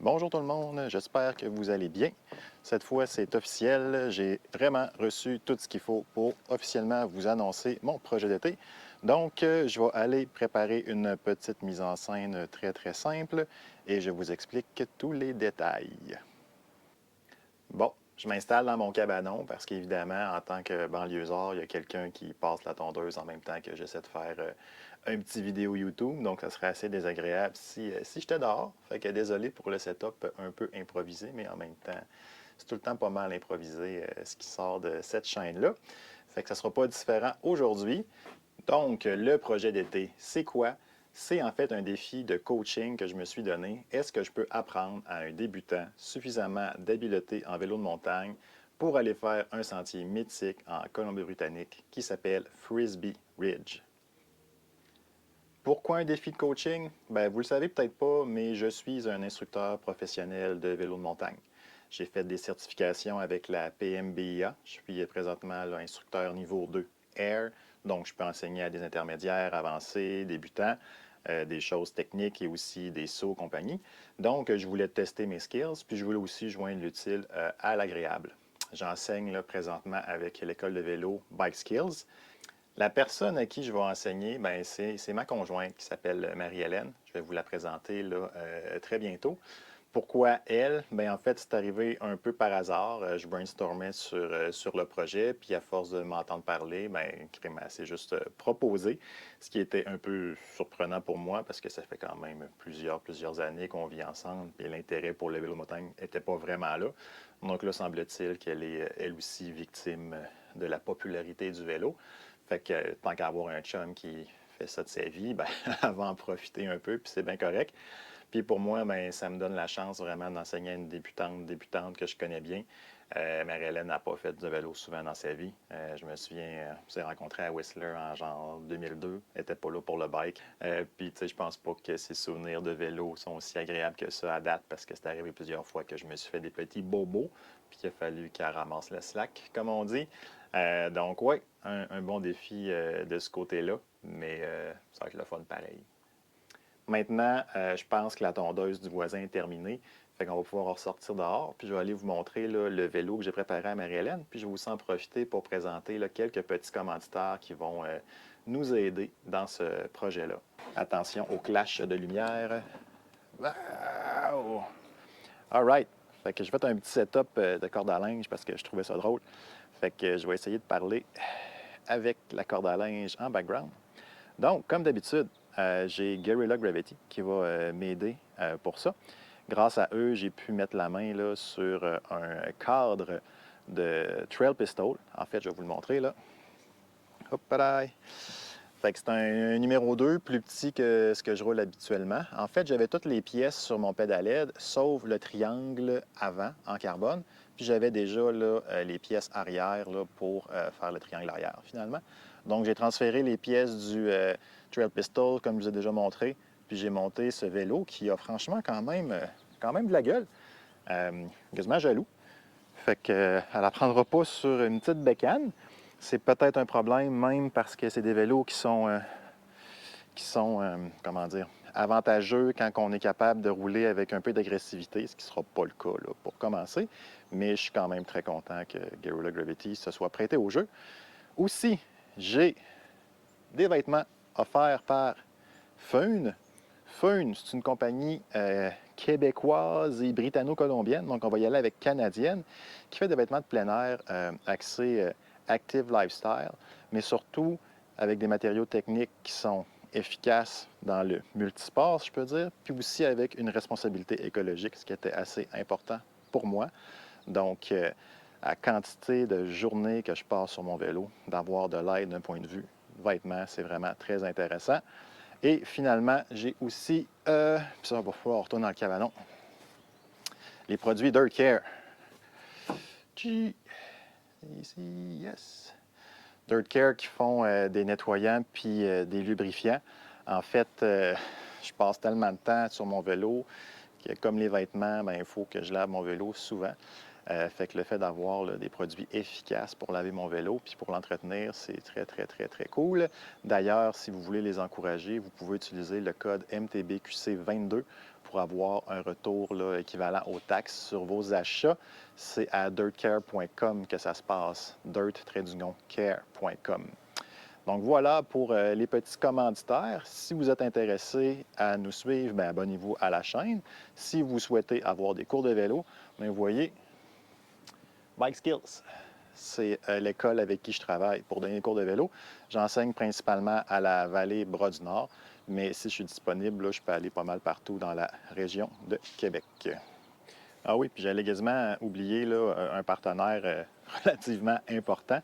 Bonjour tout le monde, j'espère que vous allez bien. Cette fois, c'est officiel. J'ai vraiment reçu tout ce qu'il faut pour officiellement vous annoncer mon projet d'été. Donc, je vais aller préparer une petite mise en scène très simple et je vous explique tous les détails. Bon, je m'installe dans mon cabanon parce qu'évidemment, en tant que banlieusard, il y a quelqu'un qui passe la tondeuse en même temps que j'essaie de faire un petit vidéo YouTube. Donc, ça serait assez désagréable si j'étais dehors. Fait que désolé pour le setup un peu improvisé, mais en même temps, c'est tout le temps pas mal improvisé ce qui sort de cette chaîne-là. Fait que ça ne sera pas différent aujourd'hui. Donc, le projet d'été, c'est quoi? C'est en fait un défi de coaching que je me suis donné. Est-ce que je peux apprendre à un débutant suffisamment d'habileté en vélo de montagne pour aller faire un sentier mythique en Colombie-Britannique qui s'appelle Frisbee Ridge? Pourquoi un défi de coaching? Ben, vous le savez peut-être pas, mais je suis un instructeur professionnel de vélo de montagne. J'ai fait des certifications avec la PMBIA. Je suis présentement là, instructeur niveau 2 Air, donc je peux enseigner à des intermédiaires, avancés, débutants, des choses techniques et aussi des sauts compagnie. Donc, je voulais tester mes skills, puis je voulais aussi joindre l'utile à l'agréable. J'enseigne là, présentement avec l'école de vélo Bike Skills. La personne à qui je vais enseigner, ben, c'est ma conjointe qui s'appelle Marie-Hélène. Je vais vous la présenter là, très bientôt. Pourquoi elle? Ben, en fait, c'est arrivé un peu par hasard. Je brainstormais sur le projet, puis à force de m'entendre parler, ben, elle s'est juste proposé, ce qui était un peu surprenant pour moi parce que ça fait quand même plusieurs années qu'on vit ensemble, et l'intérêt pour le vélo montagne n'était pas vraiment là. Donc là, semble-t-il qu'elle est elle aussi victime de la popularité du vélo. Fait que tant qu'à avoir un chum qui fait ça de sa vie, ben, elle va en profiter un peu, puis c'est bien correct. Puis pour moi, ben, ça me donne la chance vraiment d'enseigner à une débutante que je connais bien. Marie-Hélène n'a pas fait de vélo souvent dans sa vie. Je me souviens, on s'est rencontrés à Whistler en genre 2002. Elle n'était pas là pour le bike. Puis, tu sais, je pense pas que ses souvenirs de vélo sont aussi agréables que ça à date parce que c'est arrivé plusieurs fois que je me suis fait des petits bobos. Puis il a fallu qu'elle ramasse le slack, comme on dit. Donc, oui, un bon défi de ce côté-là. Mais ça va être le fun pareil. Maintenant, je pense que la tondeuse du voisin est terminée. Fait qu'on va pouvoir ressortir dehors. Puis je vais aller vous montrer là, le vélo que j'ai préparé à Marie-Hélène. Puis je vais aussi en profiter pour présenter là, quelques petits commanditaires qui vont nous aider dans ce projet-là. Attention au clash de lumière. Wow! All right. Fait que je vais faire un petit setup de corde à linge parce que je trouvais ça drôle. Fait que je vais essayer de parler avec la corde à linge en background. Donc, comme d'habitude, j'ai Guerrilla Gravity qui va m'aider pour ça. Grâce à eux, j'ai pu mettre la main là, sur un cadre de Trail Pistol. En fait, je vais vous le montrer là. Hop là. Fait que c'est un numéro 2, plus petit que ce que je roule habituellement. En fait, j'avais toutes les pièces sur mon pédale LED, sauf le triangle avant en carbone. Puis j'avais déjà là, les pièces arrière là, pour faire le triangle arrière finalement. Donc j'ai transféré les pièces du Trail Pistol comme je vous ai déjà montré. Puis j'ai monté ce vélo qui a franchement quand même de la gueule. Quasiment jaloux. Fait qu'elle n'apprendra pas sur une petite bécane. C'est peut-être un problème même parce que c'est des vélos qui sont comment dire, avantageux quand on est capable de rouler avec un peu d'agressivité, ce qui ne sera pas le cas là, pour commencer. Mais je suis quand même très content que Guerrilla Gravity se soit prêté au jeu. Aussi, j'ai des vêtements offerts par Feun. Feun, c'est une compagnie québécoise et britanno-colombienne, donc on va y aller avec canadienne, qui fait des vêtements de plein air axés active lifestyle, mais surtout avec des matériaux techniques qui sont efficaces dans le multisport, si je peux dire, puis aussi avec une responsabilité écologique, ce qui était assez important pour moi. Donc, à quantité de journées que je passe sur mon vélo, d'avoir de l'aide d'un point de vue vêtements, c'est vraiment très intéressant. Et finalement, j'ai aussi, puis ça va pouvoir retourner dans le cabanon, les produits Dirt Care. Ici, yes. Dirt Care qui font des nettoyants puis des lubrifiants. En fait, je passe tellement de temps sur mon vélo que comme les vêtements, ben, il faut que je lave mon vélo souvent. Fait que le fait d'avoir là, des produits efficaces pour laver mon vélo puis pour l'entretenir, c'est très cool. D'ailleurs, si vous voulez les encourager, vous pouvez utiliser le code MTBQC22 pour pour avoir un retour là, équivalent aux taxes sur vos achats, c'est à dirtcare.com que ça se passe. Dirt-care.com. Donc voilà pour les petits commanditaires. Si vous êtes intéressé à nous suivre, bien, abonnez-vous à la chaîne. Si vous souhaitez avoir des cours de vélo, bien, vous voyez, Bike Skills, c'est l'école avec qui je travaille pour donner des cours de vélo. J'enseigne principalement à la vallée Bras-du-Nord, mais si je suis disponible, là, je peux aller pas mal partout dans la région de Québec. Ah oui, puis j'allais quasiment oublier là, un partenaire relativement important.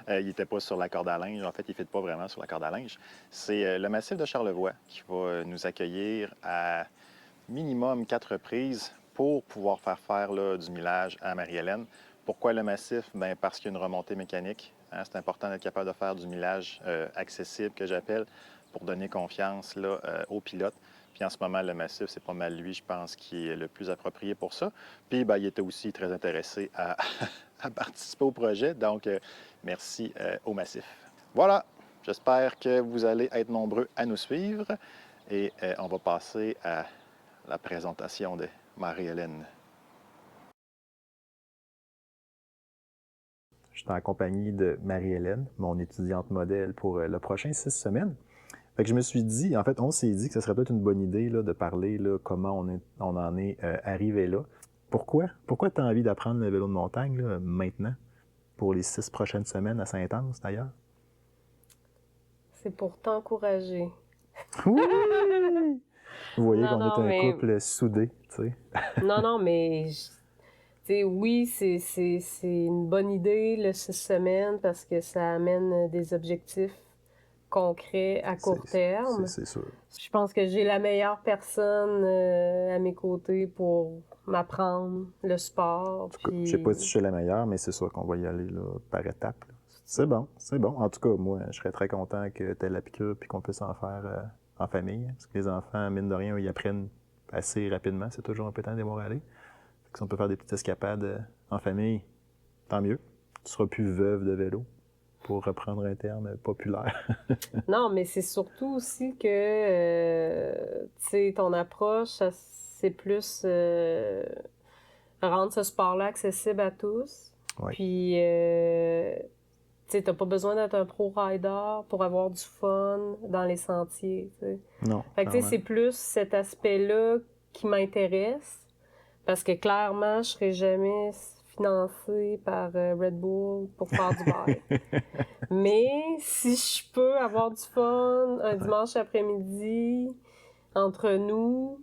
Il n'était pas sur la corde à linge. En fait, il ne fit pas vraiment sur la corde à linge. C'est le Massif de Charlevoix qui va nous accueillir à minimum 4 reprises pour pouvoir faire là, du millage à Marie-Hélène. Pourquoi le Massif? Bien, parce qu'il y a une remontée mécanique. Hein, c'est important d'être capable de faire du millage accessible, que j'appelle, pour donner confiance là, aux pilotes. Puis en ce moment, le Massif, c'est pas mal lui, je pense, qui est le plus approprié pour ça. Puis bien, il était aussi très intéressé à, à participer au projet. Donc, merci au Massif. Voilà, j'espère que vous allez être nombreux à nous suivre. Et on va passer à la présentation de Marie-Hélène. Je suis en compagnie de Marie-Hélène, mon étudiante modèle pour le prochain 6 semaines. Fait que je me suis dit, en fait, on s'est dit que ce serait peut-être une bonne idée là, de parler là, comment on en est arrivé là. Pourquoi tu as envie d'apprendre le vélo de montagne là, maintenant, pour les 6 prochaines semaines à Saint-Anse d'ailleurs? C'est pour t'encourager. Oui! Vous voyez Non, qu'on est non, un mais... couple soudé, tu sais. Non, mais... Tu sais, oui, c'est une bonne idée, le 6 semaines, parce que ça amène des objectifs concrets à court terme. C'est sûr. Je pense que j'ai la meilleure personne à mes côtés pour m'apprendre le sport. En tout cas, Puis... je sais pas si je suis la meilleure, mais c'est sûr qu'on va y aller là, par étapes. C'est bon, c'est bon. En tout cas, moi, je serais très content que tu aies la piqûre et qu'on puisse en faire en famille. Parce que les enfants, mine de rien, ils apprennent assez rapidement. C'est toujours un peu temps démoralé. Fait que si on peut faire des petites escapades en famille, tant mieux. Tu seras plus veuve de vélo, pour reprendre un terme populaire. Non, mais c'est surtout aussi que, tu sais, ton approche, c'est plus rendre ce sport-là accessible à tous. Oui. Puis, tu sais, t'as pas besoin d'être un pro-rider pour avoir du fun dans les sentiers, tu sais. Non, Fait que, tu sais, clairement. c'est plus cet aspect-là qui m'intéresse. Parce que clairement, je serai jamais financée par Red Bull pour faire du bike. Mais si je peux avoir du fun un dimanche après-midi entre nous,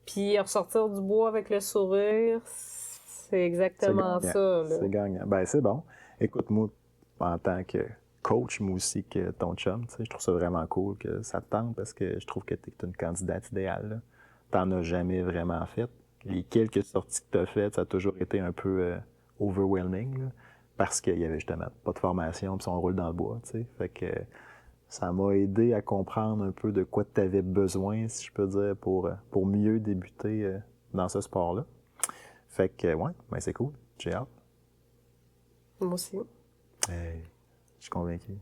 puis ressortir du bois avec le sourire, c'est exactement ça. Là. C'est gagnant. Ben, c'est bon. Écoute, moi, en tant que coach, moi aussi, que ton chum, tu sais, je trouve ça vraiment cool que ça te tente parce que je trouve que tu es une candidate idéale. T'en as jamais vraiment fait. Les quelques sorties que tu as faites, ça a toujours été un peu overwhelming là, parce qu'il y avait justement pas de formation puis on roule dans le bois, tu sais. Fait que ça m'a aidé à comprendre un peu de quoi tu avais besoin, si je peux dire, pour mieux débuter dans ce sport-là. Fait que, ouais, ben c'est cool. J'ai hâte. Moi aussi. Hey, je suis convaincu.